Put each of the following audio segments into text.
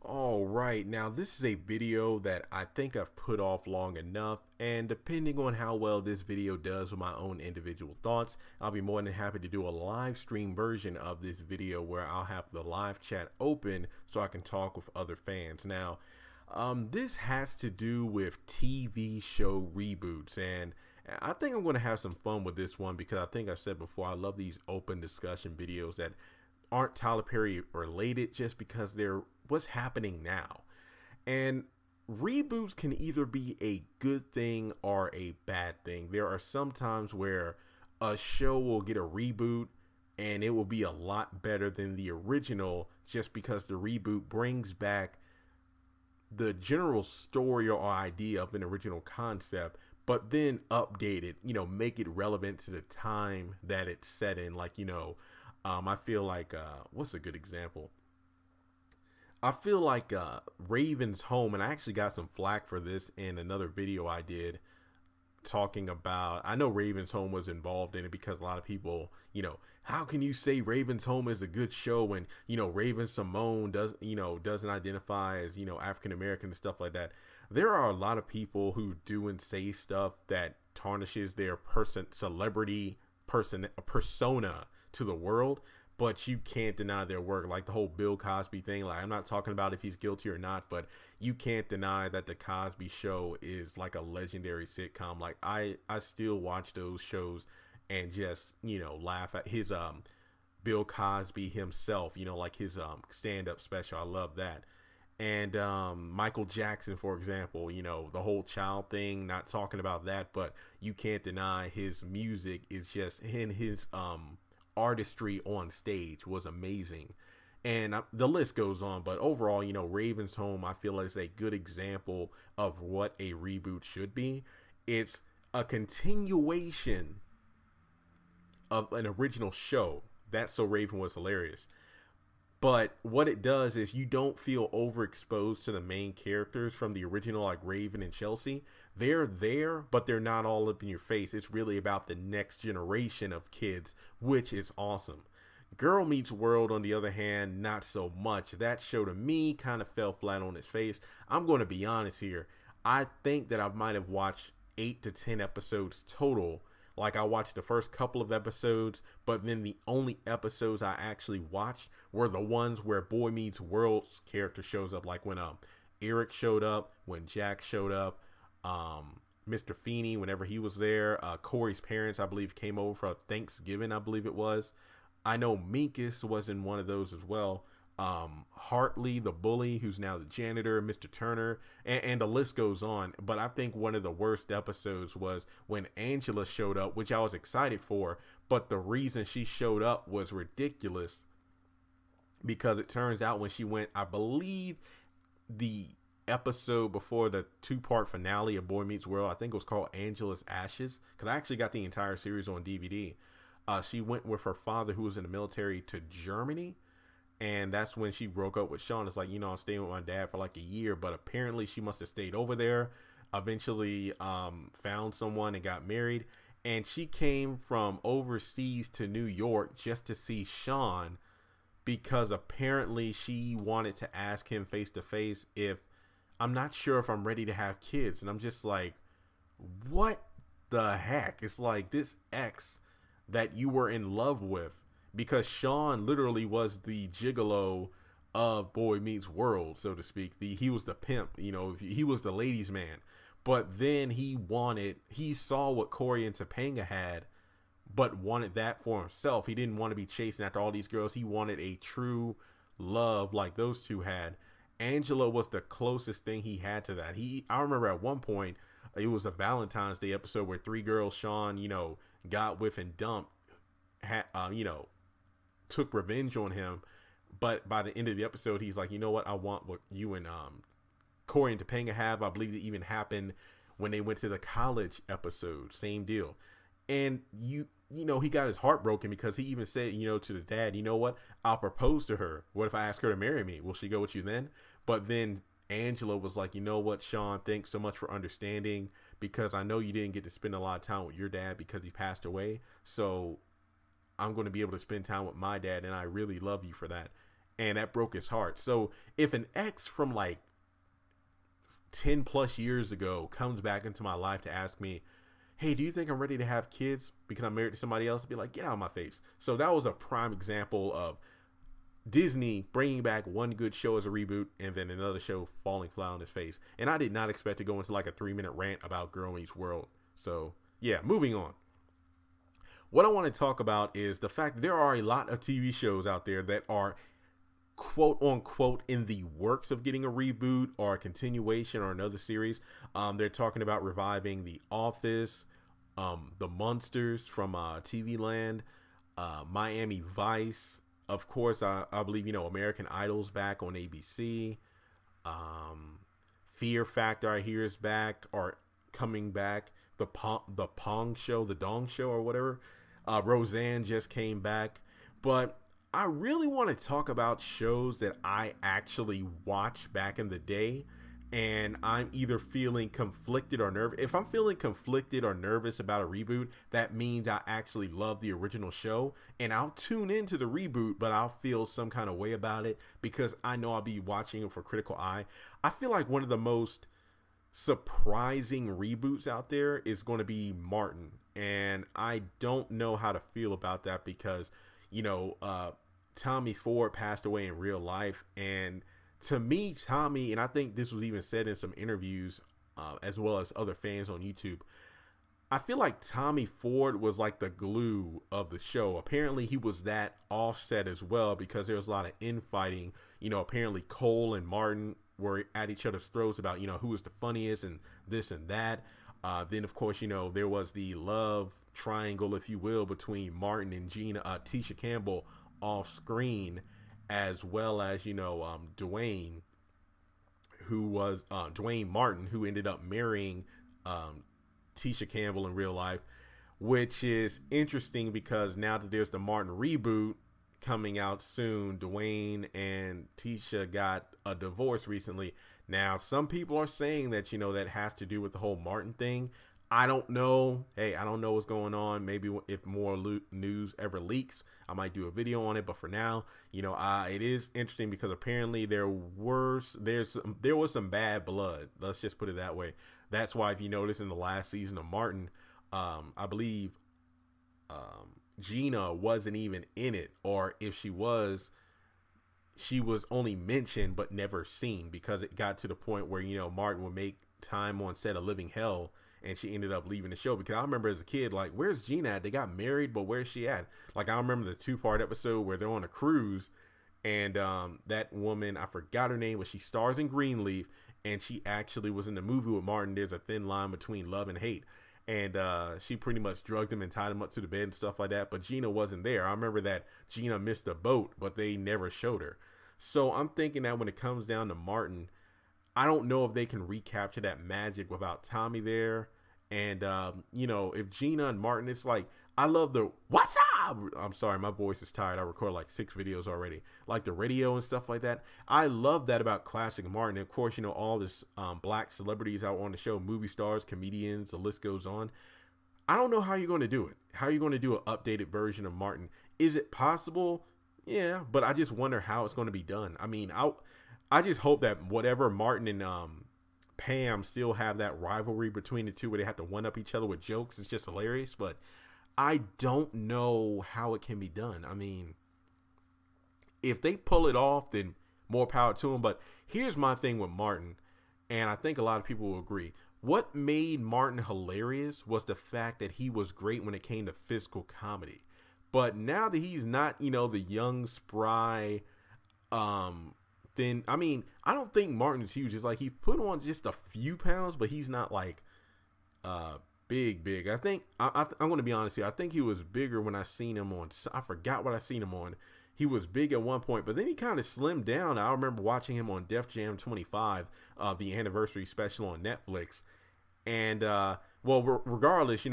All right, now this is a video that I think I've put off long enough, and depending on how well this video does with my own individual thoughts, I'll be more than happy to do a live stream version of this video where I'll have the live chat open so I can talk with other fans. Now, this has to do with TV show reboots, and I think I'm going to have some fun with this one because I think I've said before, I love these open discussion videos that aren't Tyler Perry related just because they're what's happening now. And reboots can either be a good thing or a bad thing. There are some times where a show will get a reboot and it will be a lot better than the original just because the reboot brings back the general story or idea of an original concept, but then update it, make it relevant to the time that it's set in. Like, I feel like, what's a good example? I feel like Raven's Home, and I actually got some flack for this in another video I did talking about, I know Raven's Home was involved in it because a lot of people, how can you say Raven's Home is a good show when, Raven Simone doesn't identify as, African American and stuff like that. There are a lot of people who do and say stuff that tarnishes their persona to the world, but you can't deny their work. Like the whole Bill Cosby thing. Like, I'm not talking about if he's guilty or not, but you can't deny that the Cosby Show is like a legendary sitcom. Like I still watch those shows and just, laugh at his Bill Cosby himself, like his stand-up special. I love that. And Michael Jackson, for example, the whole child thing, not talking about that, but you can't deny his music is just in his artistry on stage was amazing. And the list goes on, but overall, Raven's Home, I feel is a good example of what a reboot should be. It's a continuation of an original show. That's So Raven Was Hilarious. But what it does is you don't feel overexposed to the main characters from the original, like Raven and Chelsea. They're there, but they're not all up in your face. It's really about the next generation of kids, which is awesome. Girl Meets World, on the other hand, not so much. That show to me kind of fell flat on its face. I'm going to be honest here. I think that I might have watched 8 to 10 episodes total. Like, I watched the first couple of episodes, but then the only episodes I actually watched were the ones where Boy Meets World's character shows up. Like when Eric showed up, when Jack showed up, Mr. Feeney, whenever he was there, Corey's parents, I believe, came over for Thanksgiving, I believe it was. I know Minkus was in one of those as well. Hartley, the bully, who's now the janitor, Mr. Turner, and the list goes on. But I think one of the worst episodes was when Angela showed up, which I was excited for, but the reason she showed up was ridiculous because it turns out when she went, I believe the episode before the 2-part finale of Boy Meets World, I think it was called Angela's Ashes, because I actually got the entire series on DVD. She went with her father, who was in the military, to Germany. And that's when she broke up with Sean. It's like, I'm staying with my dad for like a year, but apparently she must have stayed over there, eventually found someone and got married. And she came from overseas to New York just to see Sean because apparently she wanted to ask him face to face if, I'm not sure if I'm ready to have kids. And I'm just like, what the heck? It's like this ex that you were in love with. Because Sean literally was the gigolo of Boy Meets World, so to speak. He was the pimp, he was the ladies' man. But then he saw what Corey and Topanga had, but wanted that for himself. He didn't want to be chasing after all these girls. He wanted a true love like those two had. Angela was the closest thing he had to that. I remember at one point, it was a Valentine's Day episode where 3 girls Sean, got with and dumped, took revenge on him, but by the end of the episode he's like, I want what you and Corey and Topanga have. I believe it even happened when they went to the college episode, same deal. And he got his heart broken because he even said, to the dad, I'll propose to her. What if I ask her to marry me? Will she go with you then? But then Angela was like, Sean, thanks so much for understanding, because I know you didn't get to spend a lot of time with your dad because he passed away, so I'm going to be able to spend time with my dad, and I really love you for that. and that broke his heart. So if an ex from like 10 plus years ago comes back into my life to ask me, hey, do you think I'm ready to have kids because I'm married to somebody else? I'd be like, get out of my face. So that was a prime example of Disney bringing back one good show as a reboot and then another show falling flat on his face. And I did not expect to go into like a 3-minute rant about Girl Meets World. So yeah, moving on. What I want to talk about is the fact that there are a lot of TV shows out there that are quote unquote in the works of getting a reboot or a continuation or another series. They're talking about reviving The Office, The Munsters from TV Land, Miami Vice. Of course, I believe, American Idol's back on ABC. Fear Factor, I hear, is back or coming back. The Dong Show or whatever. Roseanne just came back. But I really want to talk about shows that I actually watched back in the day, and I'm either feeling conflicted or nervous. If I'm feeling conflicted or nervous about a reboot, that means I actually love the original show, and I'll tune into the reboot, but I'll feel some kind of way about it because I know I'll be watching it for critical eye. I feel like one of the most surprising reboots out there is going to be Martin, and I don't know how to feel about that because Tommy Ford passed away in real life, and to me, Tommy, and I think this was even said in some interviews as well as other fans on YouTube, I feel like Tommy Ford was like the glue of the show. Apparently he was that offset as well because there was a lot of infighting. Apparently Cole and Martin were at each other's throats about who was the funniest and this and that. Then of course there was the love triangle, if you will, between Martin and Tisha Campbell off screen, as well as Dwayne, who was Dwayne Martin, who ended up marrying Tisha Campbell in real life, which is interesting because now that there's the Martin reboot coming out soon, Dwayne and Tisha got a divorce recently. Now some people are saying that that has to do with the whole Martin thing. I don't know. Hey, I don't know what's going on. Maybe if more news ever leaks, I might do a video on it. But for now, it is interesting because apparently there was some bad blood. Let's just put it that way. That's why if you notice in the last season of Martin, I believe Gina wasn't even in it, or if she was only mentioned but never seen because it got to the point where Martin would make time on set of living hell. And she ended up leaving the show because I remember as a kid, like, where's Gina at? They got married, but where's she at? Like, I remember the 2-part episode where they're on a cruise and that woman, I forgot her name, but she stars in Greenleaf, and she actually was in the movie with Martin. There's a thin line between love and hate. And she pretty much drugged him and tied him up to the bed and stuff like that. But Gina wasn't there. I remember that Gina missed the boat, but they never showed her. So I'm thinking that when it comes down to Martin, I don't know if they can recapture that magic without Tommy there. And, if Gina and Martin, it's like, I love the, what's up? I'm sorry, my voice is tired. I recorded like 6 videos already, like the radio and stuff like that. I love that about classic Martin. And of course, all this black celebrities out on the show, movie stars, comedians, the list goes on. I don't know how you're going to do it. How are you going to do an updated version of Martin? Is it possible? Yeah, but I just wonder how it's going to be done. I mean, I just hope that whatever Martin and Pam still have that rivalry between the two where they have to one up each other with jokes. It's just hilarious, but I don't know how it can be done. I mean, if they pull it off, then more power to them. But here's my thing with Martin, and I think a lot of people will agree. What made Martin hilarious was the fact that he was great when it came to physical comedy. But now that he's not, the young, spry, then I don't think Martin's huge. It's like he put on just a few pounds, but he's not like big. I think I'm going to be honest here. I think he was bigger when I seen him on. I forgot what I seen him on. He was big at one point, but then he kind of slimmed down. I remember watching him on Def Jam 25, the anniversary special on Netflix. And regardless,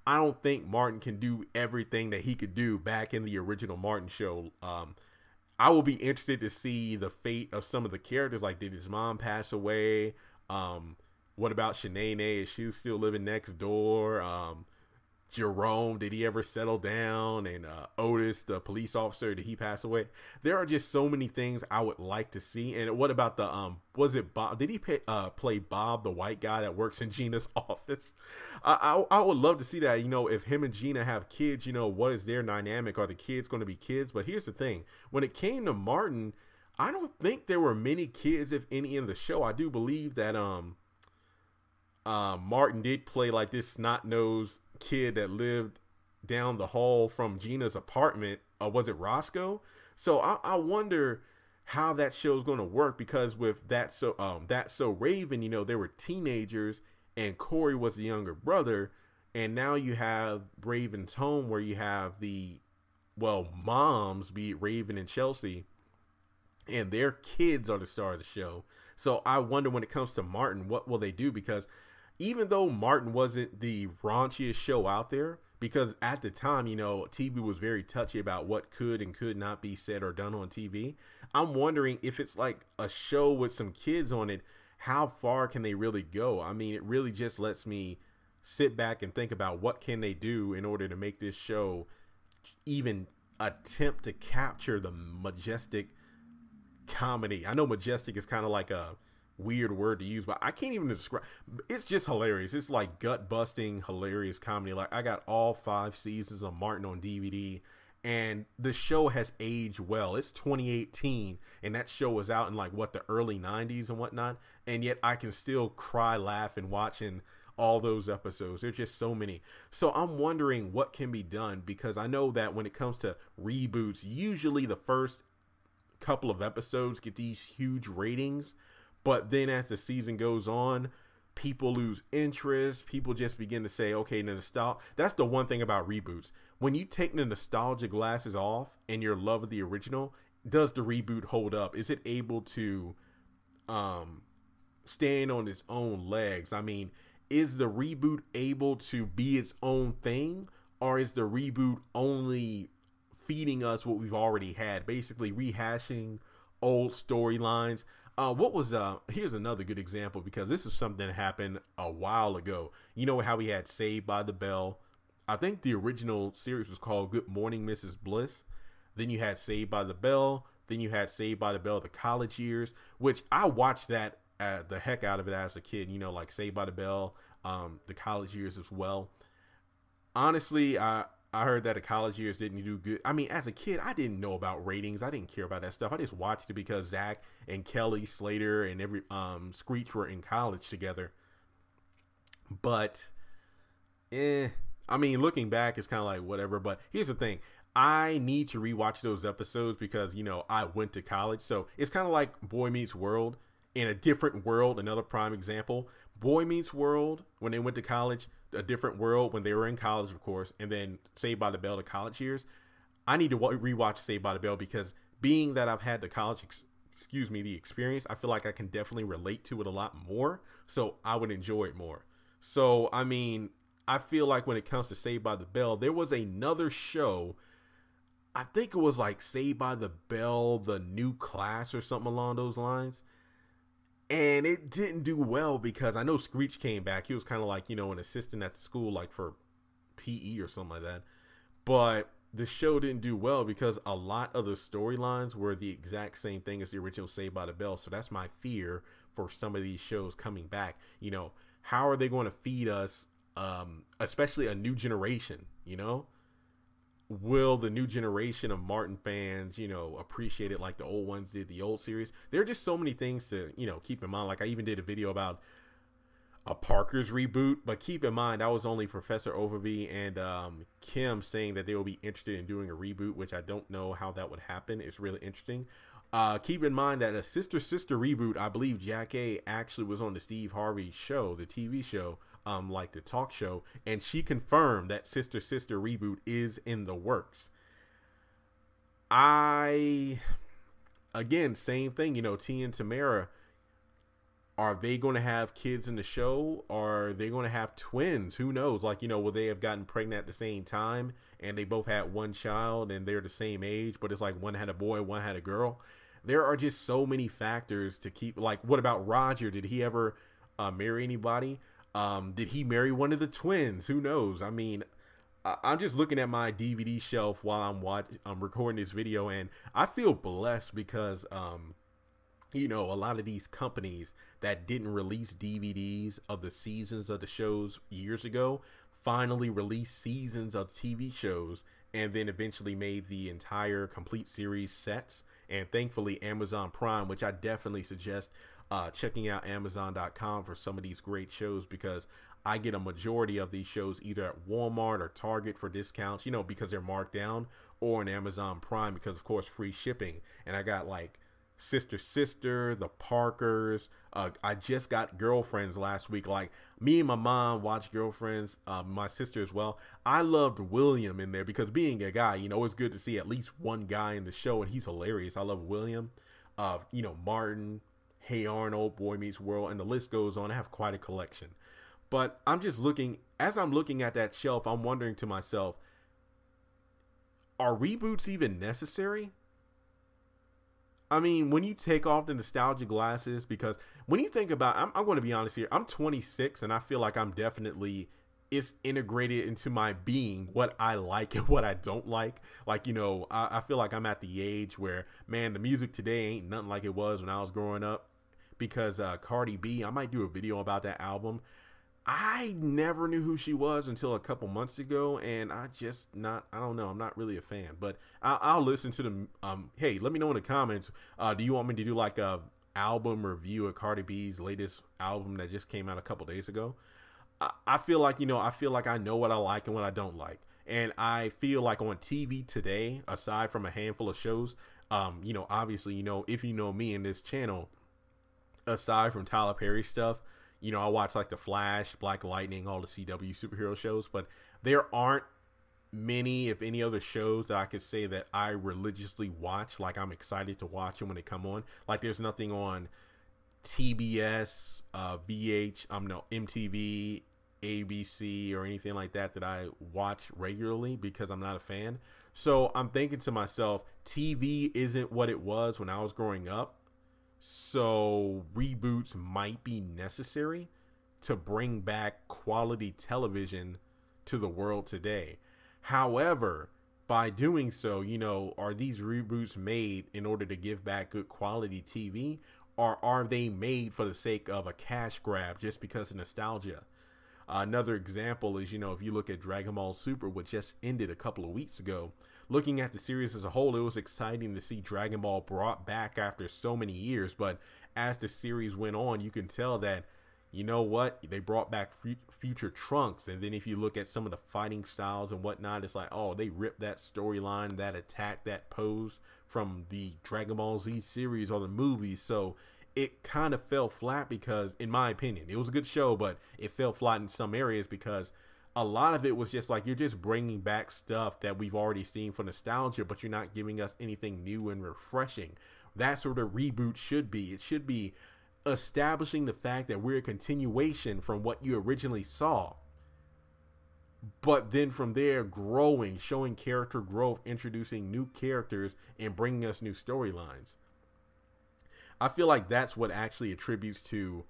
I don't think Martin can do everything that he could do back in the original Martin show. I will be interested to see the fate of some of the characters. Like, did his mom pass away? What about Shanae? Is she still living next door? Jerome, did he ever settle down? And Otis, the police officer, did he pass away? There are just so many things I would like to see. And what about the was it Bob? Did he play Bob, the white guy that works in Gina's office? I would love to see that. You know, if him and Gina have kids, you know, what is their dynamic? Are the kids going to be kids? But here's the thing: when it came to Martin, I don't think there were many kids, if any, in the show. I do believe that Martin did play like this snot-nosed kid that lived down the hall from Gina's apartment. Was it Roscoe? So I wonder how that show's going to work, because with That's So Raven, you know, they were teenagers and Corey was the younger brother, and now you have Raven's Home, where you have the moms, be it Raven and Chelsea, and their kids are the star of the show. So I wonder, when it comes to Martin, what will they do? Because even though Martin wasn't the raunchiest show out there, because at the time, you know, TV was very touchy about what could and could not be said or done on TV. I'm wondering if it's like a show with some kids on it, how far can they really go? I mean, it really just lets me sit back and think about what can they do in order to make this show even attempt to capture the majestic comedy. I know majestic is kind of like a weird word to use, but I can't even describe. It's just hilarious. It's like gut busting hilarious comedy. Like, I got all 5 seasons of Martin on DVD, and the show has aged well. It's 2018, and that show was out in like the early 90s and whatnot, and yet I can still cry, laugh, and watching all those episodes. There's just so many. So I'm wondering what can be done, because I know that when it comes to reboots, usually the first couple of episodes get these huge ratings, but then as the season goes on, people lose interest. People just begin to say, okay, that's the one thing about reboots. When you take the nostalgia glasses off and your love of the original, does the reboot hold up? Is it able to stand on its own legs? I mean, is the reboot able to be its own thing, or is the reboot only feeding us what we've already had, basically rehashing old storylines? Here's another good example, because this is something that happened a while ago. You know how we had Saved by the Bell? I think the original series was called Good Morning, Mrs. Bliss. Then you had Saved by the Bell. Then you had Saved by the Bell, The College Years, which I watched that the heck out of it as a kid, you know, like Saved by the Bell, The College Years as well. Honestly, I heard that the college years didn't do good. I mean, as a kid, I didn't know about ratings. I didn't care about that stuff. I just watched it because Zach and Kelly Slater and Screech were in college together. But, I mean, looking back, it's kind of like whatever. But here's the thing. I need to rewatch those episodes because, you know, I went to college. So it's kind of like Boy Meets World in a different world. Another prime example. Boy Meets World when they went to college. A different world when they were in college, of course, and then Saved by the Bell, The College Years. I need to rewatch Saved by the Bell, because being that I've had the the experience, I feel like I can definitely relate to it a lot more, so I would enjoy it more. So, I mean, I feel like when it comes to Saved by the Bell, there was another show, I think it was like Saved by the Bell, The New Class or something along those lines. And it didn't do well, because I know Screech came back. He was kind of like, you know, an assistant at the school, like for PE or something like that. But the show didn't do well because a lot of the storylines were the exact same thing as the original Saved by the Bell. So that's my fear for some of these shows coming back. You know, how are they going to feed us, especially a new generation, you know? Will the new generation of Martin fans, you know, appreciate it like the old ones did, the old series? There are just so many things to, you know, keep in mind. Like, I even did a video about a Parker's reboot, but keep in mind that was only Professor Overby and Kim saying that they will be interested in doing a reboot, which I don't know how that would happen. It's really interesting. Keep in mind that a sister reboot, I believe Jack A actually was on the Steve Harvey show, the TV show, like the talk show, and she confirmed that sister reboot is in the works. Again, same thing, you know, T and Tamara, are they going to have kids in the show? Or are they going to have twins? Who knows? Like, you know, will they have gotten pregnant at the same time and they both had one child and they're the same age, but it's like one had a boy, one had a girl? There are just so many factors to keep. Like, what about Roger? Did he ever marry anybody? Did he marry one of the twins? Who knows? I mean, I'm just looking at my DVD shelf while I'm recording this video, and I feel blessed because you know, a lot of these companies that didn't release DVDs of the seasons of the shows years ago finally released seasons of TV shows, and then eventually made the entire complete series sets. And thankfully Amazon Prime, which I definitely suggest checking out Amazon.com for some of these great shows, because I get a majority of these shows either at Walmart or Target for discounts, you know, because they're marked down, or on Amazon Prime because, of course, free shipping. And I got like Sister Sister, The Parkers. I just got Girlfriends last week. Like, me and my mom watched Girlfriends, my sister as well. I loved William in there because, being a guy, you know, it's good to see at least one guy in the show, and he's hilarious. I love William. You know, Martin, Hey Arnold, Boy Meets World, and the list goes on. I have quite a collection. But I'm just looking, as I'm looking at that shelf, I'm wondering to myself, are reboots even necessary? I mean, when you take off the nostalgia glasses, because when you think about, I'm going to be honest here, I'm 26, and I feel like I'm definitely, it's integrated into my being what I like and what I don't like. Like, you know, I feel like I'm at the age where, man, the music today ain't nothing like it was when I was growing up. Because Cardi B, I might do a video about that album. I never knew who she was until a couple months ago, and I don't know, I'm not really a fan, but I'll listen to them. Hey, let me know in the comments, do you want me to do like a album review of Cardi B's latest album that just came out a couple days ago? I feel like, you know, I know what I like and what I don't like, and I feel like on TV today, aside from a handful of shows, you know, obviously, you know, if you know me in this channel, aside from Tyler Perry stuff, you know, I watch like The Flash, Black Lightning, all the CW superhero shows, but there aren't many, if any, other shows that I could say that I religiously watch. Like, I'm excited to watch them when they come on. Like, there's nothing on TBS, no, MTV, ABC, or anything like that that I watch regularly because I'm not a fan. So I'm thinking to myself, TV isn't what it was when I was growing up. So reboots might be necessary to bring back quality television to the world today. However, by doing so, you know, are these reboots made in order to give back good quality TV, or are they made for the sake of a cash grab just because of nostalgia? Another example is, you know, if you look at Dragon Ball Super, which just ended a couple of weeks ago, looking at the series as a whole, it was exciting to see Dragon Ball brought back after so many years. But as the series went on, you can tell that, you know what, they brought back future Trunks. And then if you look at some of the fighting styles and whatnot, it's like, oh, they ripped that storyline, that attack, that pose from the Dragon Ball Z series or the movies. So it kind of fell flat because, in my opinion, it was a good show, but it fell flat in some areas because a lot of it was just like, you're just bringing back stuff that we've already seen for nostalgia, but you're not giving us anything new and refreshing. That's what a reboot should be. It should be establishing the fact that we're a continuation from what you originally saw, but then from there growing, showing character growth, introducing new characters, and bringing us new storylines. I feel like that's what actually attributes to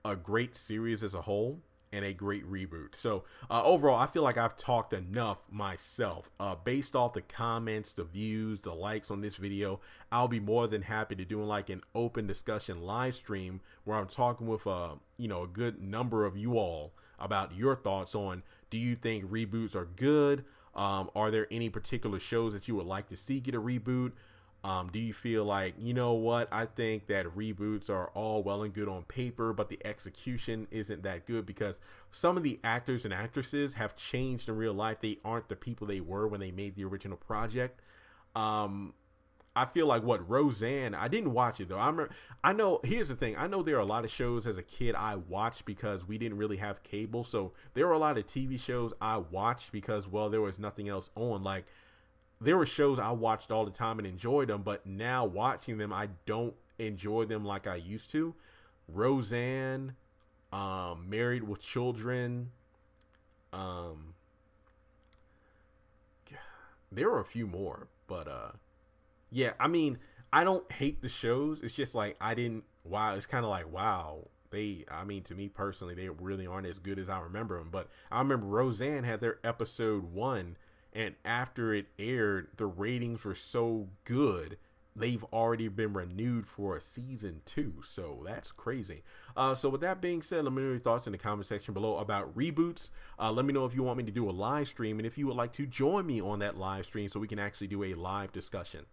a great series as a whole and a great reboot. So overall, I feel like I've talked enough myself. Based off the comments, the views, the likes on this video, I'll be more than happy to do like an open discussion live stream where I'm talking with you know, a good number of you all about your thoughts on, do you think reboots are good? Are there any particular shows that you would like to see get a reboot? Do you feel like, you know what, I think that reboots are all well and good on paper, but the execution isn't that good because some of the actors and actresses have changed in real life. They aren't the people they were when they made the original project. I feel like Roseanne, I didn't watch it though. I know, here's the thing. I know there are a lot of shows as a kid I watched because we didn't really have cable. So there were a lot of TV shows I watched because, well, there was nothing else on. Like, there were shows I watched all the time and enjoyed them, but now watching them, I don't enjoy them like I used to. Roseanne, Married with Children. There were a few more, but yeah, I mean, I don't hate the shows. It's just like, wow, it's kind of like, wow, I mean, to me personally, they really aren't as good as I remember them. But I remember Roseanne had their episode 1, and after it aired, the ratings were so good, they've already been renewed for a season 2. So that's crazy. So with that being said, let me know your thoughts in the comment section below about reboots. Let me know if you want me to do a live stream, and if you would like to join me on that live stream so we can actually do a live discussion.